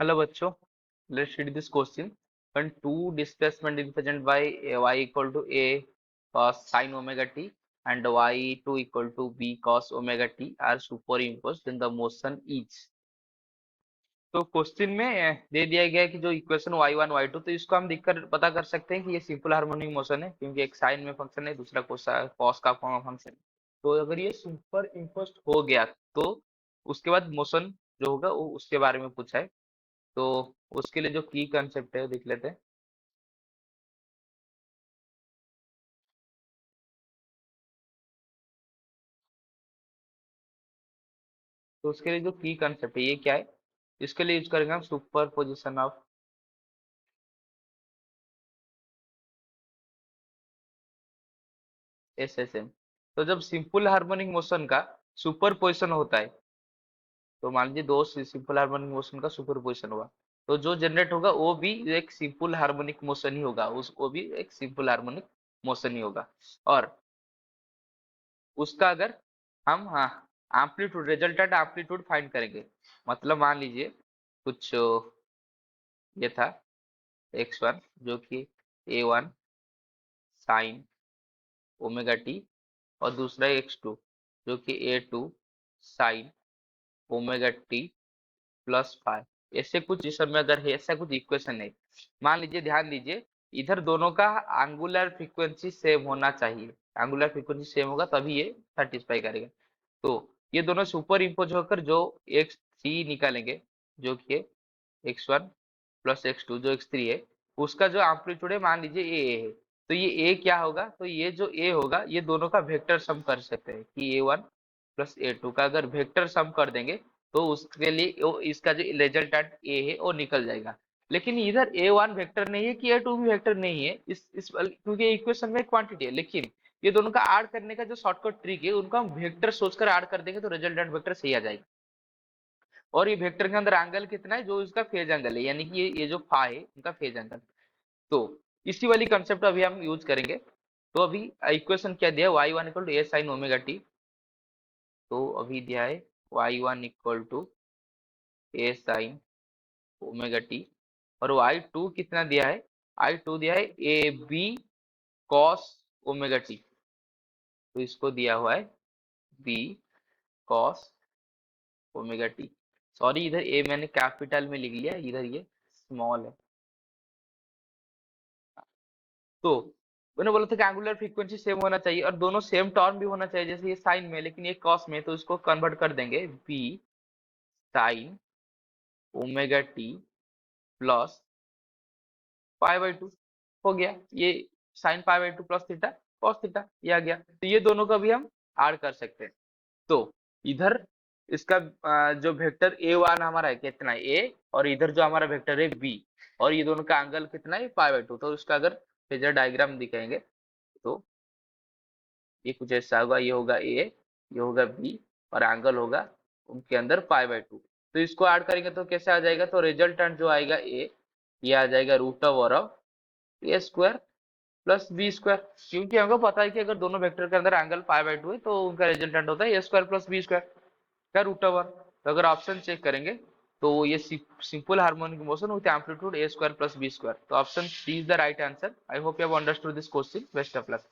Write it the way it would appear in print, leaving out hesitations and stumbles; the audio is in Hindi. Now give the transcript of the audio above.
Hello बच्चों, let's read this question. When two displacement represented by y equal to a cos sin omega t and y2 equal to b cos omega t are superimposed, then the motion is. तो क्वेश्चन में दे दिया गया है कि जो इक्वेशन y1 y2, तो इसको हम देखकर पता कर सकते हैं कि ये सिंपल हार्मोनिक मोशन है, क्योंकि एक साइन में फंक्शन है, दूसरा कॉस का फंक्शन। तो अगर ये सुपर इम्पोस्ट हो गया तो उसके बाद मोशन जो होगा वो उसके बारे में पूछा है। तो उसके लिए जो की कंसेप्ट है वो देख लेते हैं। तो उसके लिए जो की कंसेप्ट है ये क्या है, इसके लिए यूज करेंगे हम सुपर पोजिशन ऑफ SSM। तो जब सिंपल हार्मोनिक मोशन का सुपर पोजिशन होता है, तो मान लीजिए दो सिंपल हार्मोनिक मोशन का सुपर पोजिशन हुआ, तो जो जनरेट होगा वो भी एक सिंपल हार्मोनिक मोशन ही होगा, उसको भी एक सिंपल हार्मोनिक मोशन ही होगा। और उसका अगर हम, हाँ, एम्पलीट्यूड, रिजल्टेंट एम्पलीट्यूड फाइंड करेंगे। मतलब मान लीजिए कुछ ये था x1 जो कि a1 साइन ओमेगा टी, और दूसरा x2 जो कि a2 sign omega t plus five. ऐसे कुछ इस समय अगर है, ऐसा कुछ इक्वेशन है, मान लीजिए, ध्यान दीजिए, इधर दोनों का एंगुलर फ्रीक्वेंसी सेम होना चाहिए। एंगुलर फ्रीक्वेंसी सेम होगा तभी ये सेटिस्फाई करेगा। तो ये दोनों सुपर इम्पोज होकर जो एक्स सी निकालेंगे, जो कि x1 प्लस x2 जो x3 है, उसका जो एम्पलीट्यूड है मान लीजिए ए है। तो ये ए क्या होगा, तो ये जो ए होगा ये दोनों का वेक्टर सम कर सकते हैं कि a1 प्लस a2 का अगर वेक्टर सम कर देंगे तो उसके लिए इसका जो रिजल्टेंट ए है वो निकल जाएगा। लेकिन इधर a1 वेक्टर नहीं है कि a2 भी वेक्टर नहीं है, इस क्योंकि इक्वेशन में क्वांटिटी है। लेकिन ये दोनों का ऐड करने का जो शॉर्टकट ट्रिक है, उनको हम वेक्टर सोचकर ऐड कर देंगे तो रिजल्टेंट वेक्टर सही आ जाएगा। और ये वेक्टर के अंदर एंगल कितना है, जो इसका फेज एंगल है, यानी कि ये जो फा है उनका फेज एंगल। तो इसी वाली कंसेप्ट अभी हम यूज करेंगे। तो अभी इक्वेशन क्या दिया है, y1 equal to a sine omega t. तो अभी दिया है y1 equal to a sine omega t, और y2 कितना दिया है, i2 दिया है a b cos omega t. तो इसको दिया हुआ है b cos omega t. Sorry, इधर ए मैंने कैपिटल में लिख लिया, इधर ये स्मॉल है। तो मैंने बोला था कि एंगुलर फ्रीक्वेंसी सेम होना चाहिए और दोनों सेम टर्म भी होना चाहिए, जैसे ये साइन में, लेकिन ये कॉस में, तो इसको कन्वर्ट कर देंगे b sine omega t plus pi by two. हो गया ये sine pi by two plus theta cos theta, ये आ गया। तो ये दोनों का भी हम ऐड कर सकते हैं। तो इधर इसका जो वेक्टर a1 हमारा है कितना है a, और इधर जो हमारा वेक्टर है b, और ये दोनों का एंगल कितना है पाई बाई टू। तो इसका अगर फेजर डायग्राम दिखाएंगे तो ये कुछ ऐसा होगा, ये होगा ए, ये होगा बी, और एंगल होगा उनके अंदर पाई बाई टू। तो इसको ऐड करेंगे तो कैसे आ जाएगा, तो रिजल्टेंट जो आएगा ए, ये आ जाएगा root over of a square plus B square. क्योंकि हमको पता है कि अगर दोनों वेक्टर के अंदर एंगल पाई बाई टू है तो उनका रिजल्टेंट होता है A square plus B square का रूट ओवर। तो अगर ऑप्शन चेक करेंगे तो ये simple harmonic motion with amplitude A square plus B square. तो option D is the right answer. I hope you have understood this question. Best of luck.